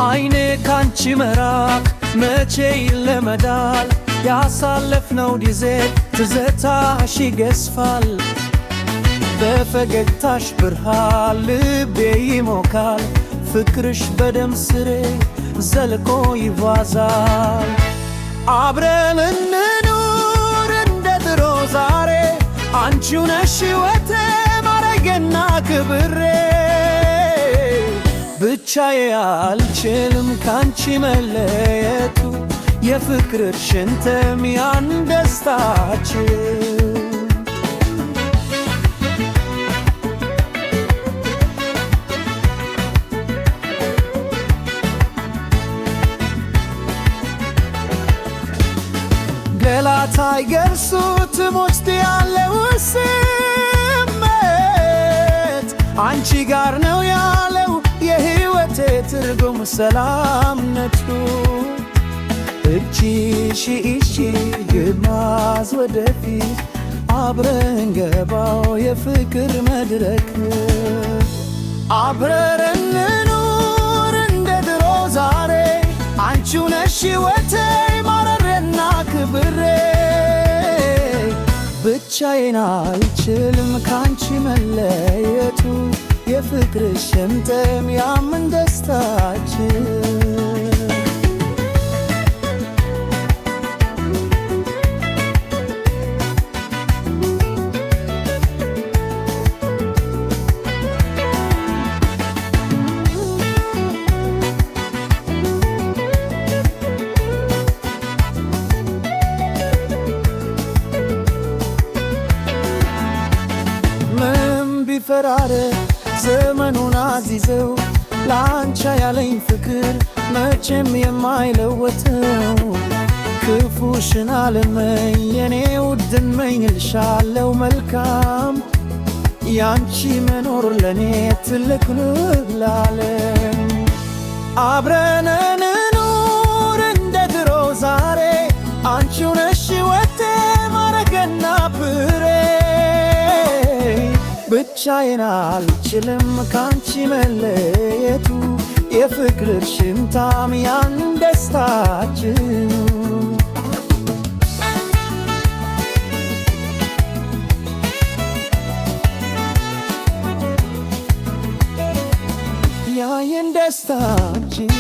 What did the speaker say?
አይኔ ካንቺ መራቅ መቼ ይለመዳል? ያሳለፍነው ጊዜ ትዝታሽ ይገዝፋል። በፈገግታሽ ብርሃን ልቤ ይሞካል። ፍቅርሽ በደም ስሬ ዘልቆ ይጓዛል። አብረን እንኑር እንደ ድሮ ዛሬ አንቺው ነሽ ሕይወቴ ማረጌና ክብሬ። ብቻዬ አልችልም ካንቺ መለየቱ የፍቅርሽን ተም ያን ደስታችን ገላታይ ገርሱት ውስጥ ያለው ስሜት አንቺ ጋር ነው ያለው የሕይወቴ ትርጉም ሰላምነቱ። እጅሽ ግማዝ ወደፊት አብረን ገባው የፍቅር መድረክ። አብረን እንኑር እንደ ድሮ ዛሬ አንቺው ነሽ ሕይወቴ ማረሬና ክብሬ። ብቻዬን አልችልም ካንቺ መለየቱ የፍቅርሽን ተም ያምን ደስታችን ፈራረ ዘመኑን አዚዘው ላንቻ ያለኝ ፍቅር መቼም የማይለወጠው። ክፉሽን አልመኝ የኔ ውድ እመኝልሻለው መልካም ያንቺ መኖር ለኔ ትልቅ ልብላለም። አብረን እንኑር እንደ ድሮ ዛሬ አንቺው ነሽ ሕይወቴ ማረገና ፍሬ። ብቻዬን አልችልም ካንቺ መለየቱ የፍቅርሽን ታም ያን ደስታችን ያየን ደስታችን